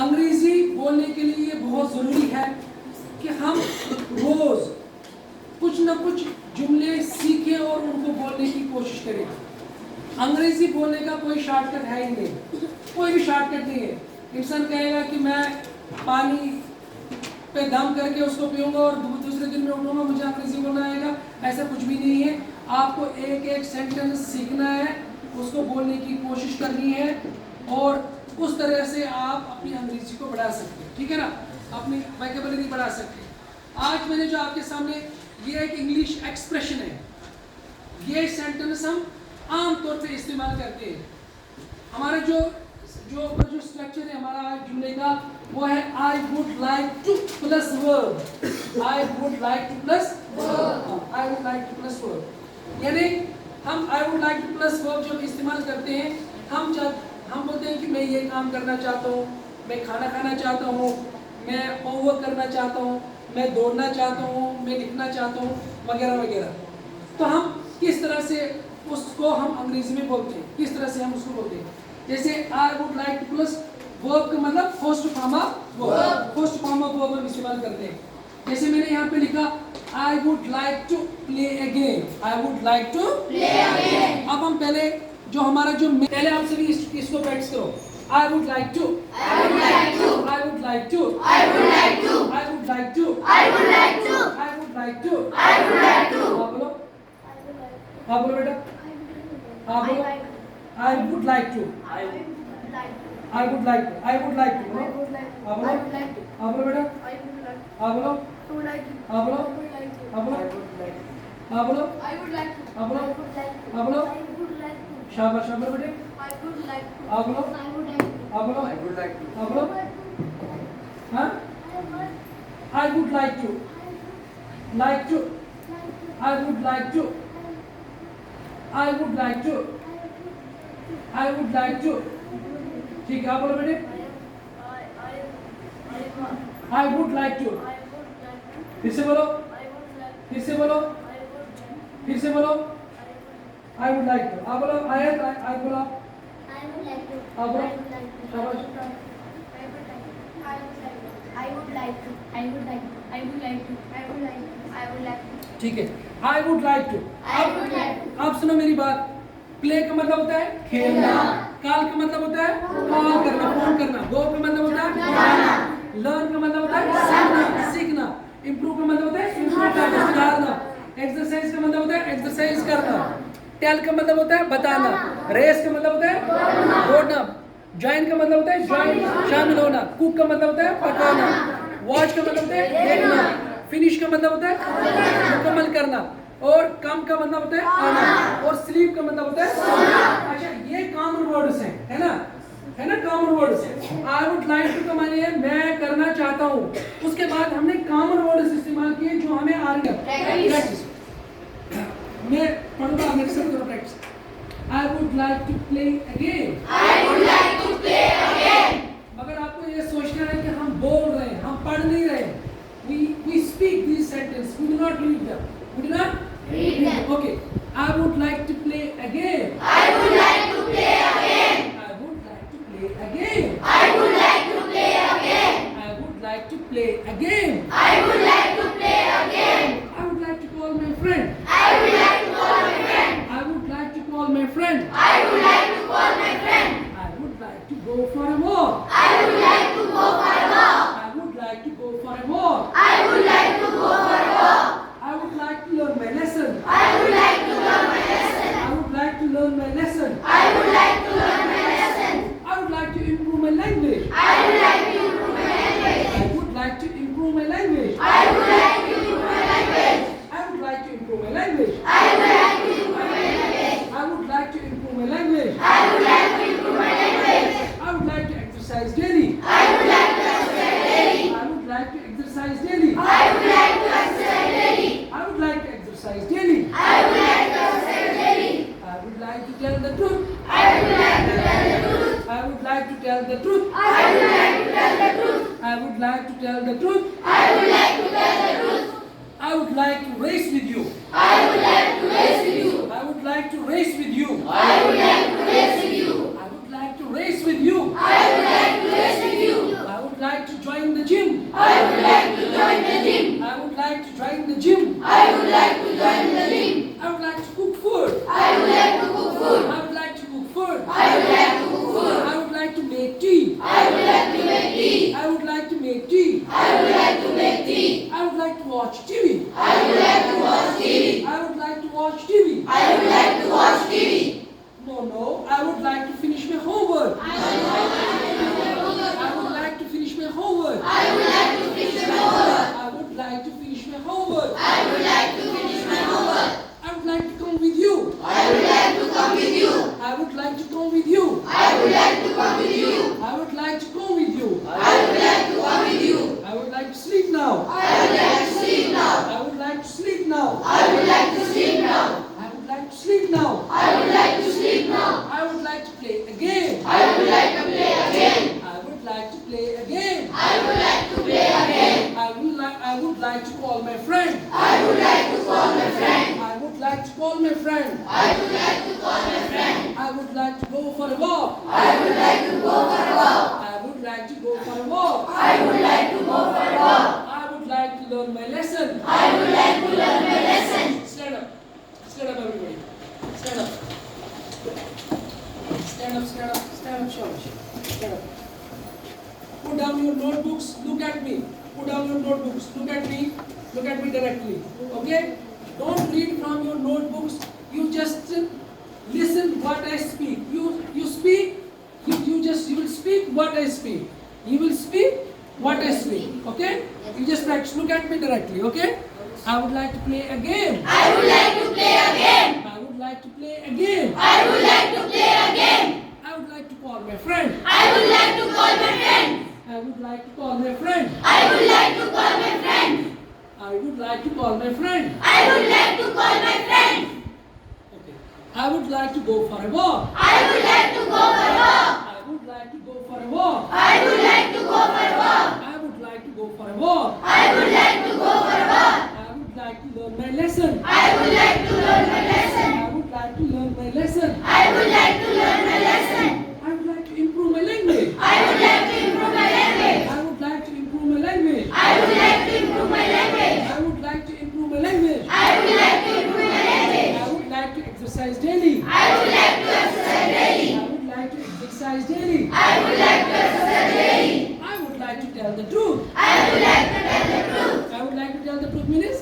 अंग्रेजी बोलने के लिए ये बहुत ज़रूरी है कि हम रोज़ कुछ न कुछ जुमले सीखें और उनको बोलने की कोशिश करें। अंग्रेजी बोलने का कोई शॉर्टकट है ही नहीं, कोई भी शॉर्टकट नहीं है। इंसान कहेगा कि मैं पानी पे दम करके उसको पीऊँगा और दूसरे दिन में उठूँगा, मुझे अंग्रेजी बोलना आएगा, ऐसा कुछ भी नहीं है। आपको एक एक सेंटेंस सीखना है, उसको बोलने की कोशिश करनी है और उस तरह से आप अपनी अंग्रेजी को बढ़ा सकते हैं, ठीक है ना, अपनी वोकैबुलरी बढ़ा सकते हैं। आज मैंने जो आपके सामने ये एक इंग्लिश एक्सप्रेशन है, ये सेंटेंस हम आम तौर पे इस्तेमाल करते हैं। हमारा जो स्ट्रक्चर है हमारा जुमले का वो है आई would like to plus verb, I would like to plus verb, I would like to plus verb. यानी हम आई would like to plus verb जब इस्तेमाल करते हैं, हम बोलते हैं कि मैं ये काम करना चाहता हूँ, मैं खाना खाना चाहता हूँ, मैं होमवर्क करना चाहता हूँ, मैं दौड़ना चाहता हूँ, मैं लिखना चाहता हूँ, वगैरह वगैरह। तो हम किस तरह से उसको हम अंग्रेजी में बोलते हैं, किस तरह से हम उसको बोलते हैं। जैसे I would like to plus verb का मतलब first form of verb, first form of verb हम इस्तेमाल करते हैं। जैसे मैंने यहाँ पे लिखा I would like to play again, I would like to play again. अब हम पहले जो हमारा जो पहले आप सभी इसको प्रैक्टिस करो। I would like to, I would like to, I would like to, I would like to, I would like to, I would like to, I would like to, I would like to। आप बोलो, आप बोलो बेटा, आप बोलो, I would like to, I would like to, I would like to, I would like to, बोलो, आप बोलो, आप बोलो बेटा, आप बोलो, आप बोलो, आप बोलो, आप बोलो, I would like to, आप बोलो, आप बोलो, शाबाश शाबाश बेटे, I would like to, आप बोलो, आप बोलो, I would like to, आप बोलो, हाँ, I would like to, like to, I would like to, I would like to, I would like to, ठीक है, आप बोलो बेटे, I would like to, फिर से बोलो, फिर से बोलो, फिर से बोलो, I would like to, आप बोलो, I बोलो, I would like to, आप बोलो, शाबाश, I would like to, I would like to, I would like to, I would like to, I would like to, ठीक है, I would like to। I would like to। आप सुनो मेरी बात, play का मतलब होता है खेलना, कॉल का मतलब होता है कॉल करना, फोन करना, गो का मतलब होता है जाना, लर्न का मतलब होता है सीखना, इम्प्रूव का मतलब होता है इम्प्रूव करना, सुधारना, एक्सरसाइज का मतलब होता है एक्सरसाइज करना, टेल का मतलब होता है बताना, रेस का मतलब होता है दौड़ना, ज्वाइन का मतलब होता है ज्वाइन शामिल होना, कुक का मतलब होता है पकाना, वॉच का मतलब होता है देखना, फिनिश का मतलब होता है मुकम्मल करना, और कम का मतलब होता है आना, और स्लीप का मतलब होता है सोना। अच्छा, ये कॉमन वर्ड्स हैं, है ना common words. I would like to का माने है मैं करना चाहता हूँ, उसके बाद हमने कॉमन वर्ड्स इस्तेमाल किए जो हमें आ रही है प्रैक्टिस। मैं पढ़ूंगा, मेरे साथ करो practice. I would like to play again, I would like to play again। मगर आपको ये सोचना है कि हम बोल रहे हैं, हम पढ़ नहीं रहे। We speak these sentences, we do not read them, we do not read them। Okay, I would like to play again, I would like to play again, I would like to play again, I would like to play again, I would like to play again, I would like to play again, I would like to call my friend, I would like to call my friend, I would like to call my friend, I would like to call my friend, I would like to go for a walk, I would like to go for a walk, I would like to go for a walk, I would like to go for a walk, I would like to learn my lesson, I would like to learn my lesson, I would like to learn my lesson, I would like to learn my lesson, I would like to improve my language, I would like to improve my language, I would like to improve my language, I would like to improve my language, I would like to improve my language, I would like to improve my language, I would like to improve my language, I would like to improve my language, I would like to exercise daily, I would like to exercise daily, I would like to exercise daily, I would like to exercise daily, I would like to exercise daily, I would like to exercise daily, I would like to tell the truth, I would like to tell the truth, I would like to tell the truth, I would like to tell the truth, I would like to tell the truth, I would like to tell the truth, I would like to race with you, I would like to race with you, I would like to race with you, I would like to race with you, I would like to race with you, I would like to race with you, I like to join the gym. I would like to join the gym. I would like to join the gym. I would like to join the gym. I would like to cook food. I would like to cook food. I would like to cook food. I would like to cook food. I would like to make tea. I would like to make tea. I would like to make tea. I would like to make tea. I would like to watch TV. I would like to watch TV. I would like to watch TV. I would like to watch TV. No, I would like to finish my homework. I would like to finish my homework. I would like to finish my homework. I would like to finish my homework. I would like to finish my homework. I would like to come with you. I would like to come with you. I would like to come with you. I would like to come with you. I would like to come with you. I would like to come with you. I would like to sleep now. I would like to sleep now. I would like to sleep now. I would like to sleep now. I would like to sleep now. I would like to sleep now. I would like to play again. I would like to play again. I would like to play again. I would like to play again. I would like to call my friend. I would like to call my friend. I would like to call my friend. I would like to call my friend. I would like to go for a walk. I would like to go for a walk. I would like to go for a walk. I would like to go for a walk. I would like to learn my lesson. I would like to learn my lesson. Stand up. Stand up, everybody. Stand up. Stand up, stand up, stand up, Shabash. Stand up. Put down your notebooks, look at me. Put down your notebooks, look at me. Look at me directly. Okay? Don't read from your notebooks. You just listen what I speak. You speak, you will speak what I speak. You will speak what I speak. Okay? You just practice. Look at me directly. Okay? I would like to play a game. I would like to play again. I would like to play a game. I would like to play again. I would like to call my friend. I would like to call my friend. I would like to call my friend. I would like to call my friend. I would like to call my friend. I would like to call my friend. Okay. I would like to go for a walk. I would like to go for a walk. I would like to go for a walk. I would like to go for a walk. I would like to go for a walk. I would like to go for a walk. I would like to learn my lesson. I would like to learn my lesson. I would like to learn my lesson. I would like to learn my lesson. I would like to improve my language. I would like to improve my language. I would like to improve my language. I would like to improve my language. I would like to improve my language. I would like to improve my language. I would like to exercise daily. I would like to exercise daily. I would like to exercise daily. I would like to exercise daily. I would like to tell the truth. I would like to tell the truth. I would like to tell the truth means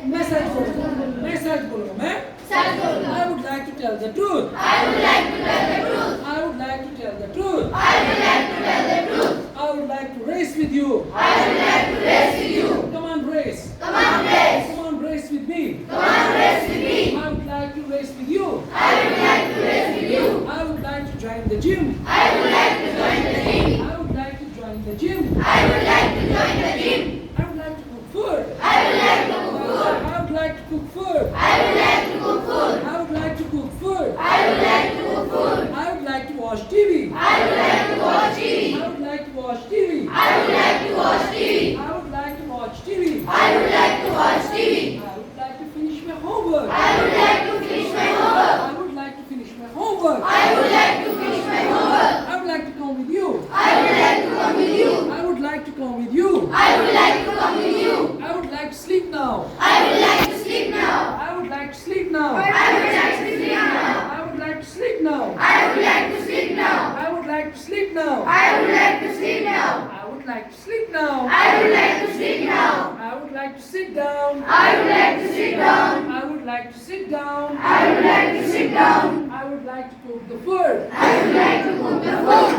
मैं सच बोलूँगा मैं सच बोलूँगा मैं सच बोलूँगा. I would like to tell the truth. I would like to tell the truth. I would like to tell the truth. I would like to tell the truth. I would like to race with you. I would like to race with you. Come on, race. Come on, race. Come on, race with me. Come on, race with me. I would like to race with you. I would like to race with you. I would like to join the gym. I would like to join the gym. I would like to join the gym. I would like to join the gym. I would like to cook food. I would like to cook food. I would like to cook food. I would like to cook food. I would like to cook food. I would like to cook food. I would like to watch TV. I would like to watch TV. I would like to watch TV. I would like to watch TV. I would like to watch TV. I would like to watch TV. I would like to finish my homework. I would like to finish my homework. I would like to finish my homework. I would like to finish my homework. I would like to come with you. I would like to come with you. I would like to come with you. I would like to come with you. I would like to sleep now. I would like to sleep now. I would like to sleep now. I would like to sleep now. I would like to sleep now. I would like to sleep now. I would like to sleep now. I would like to sleep now. I would like to sleep now. I would like to sleep now. I would like to sit down. I would like to sit down. I would like to sit down. I would like to sit down. I would like to cook the food. I would like to cook the food.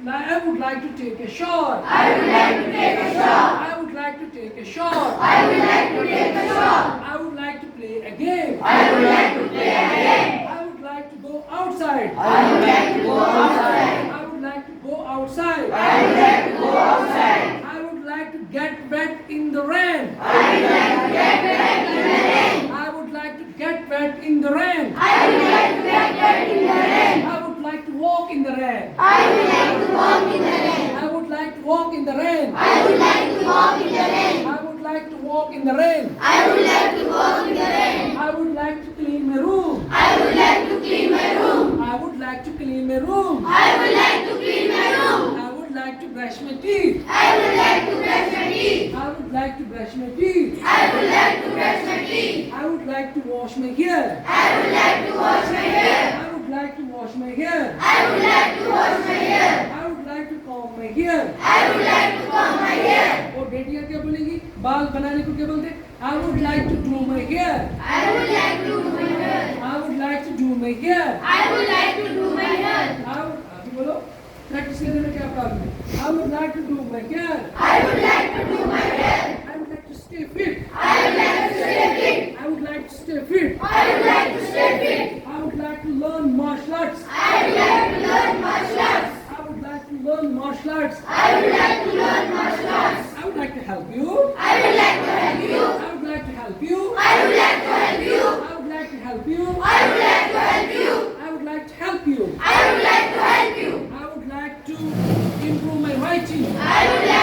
I would like to take a shower. I would like to take a shower. I would like to take a shower. I would like to take a shower. I would like to play a game. I would like to play a game. I would like to go outside. I would like to go outside. I would like to go outside. I would like to go outside. I would like to get wet in the rain. I would like to get wet in the rain. I would like to get wet in the rain. I would like to get wet in the rain. I would like to walk in the rain. I would like to walk in the rain. I would like to walk in the rain. I would like to walk in the rain. I would like to walk in the rain. I would like to walk in the rain. I would like to clean my room. I would like to clean my room. I would like to clean my room. I would like to clean my room. I would would like to brush my teeth. I would like to brush my teeth. I would like to brush my teeth. I would like to brush my teeth. I would like to wash my hair. I would like to wash my hair. I would like to wash my hair. I would like to wash my hair. I would like to comb my hair. I would like to comb my hair. और बेटियां क्या बोलेंगी? बाल बनाने को क्या बोलते हैं? I would like to do my hair. I would like to do my hair. I would like to do my hair. I would like to do my hair. अभी बोलो प्रैक्टिस करने में क्या प्रॉब्लम है? I would like to do my hair. I would like to do my hair. I would like to stay fit. I would like to stay fit. I would like to stay fit. I would like to stay fit. I would like to learn martial arts. I would like to learn martial arts. I would like to learn martial arts. I would like to learn martial arts. I would like to help you. I would like to help you. I would like to help you. I would like to help you. I would like to help you. I would like to help you. I would like to help you. I would like to help you. I would like to improve my writing. I would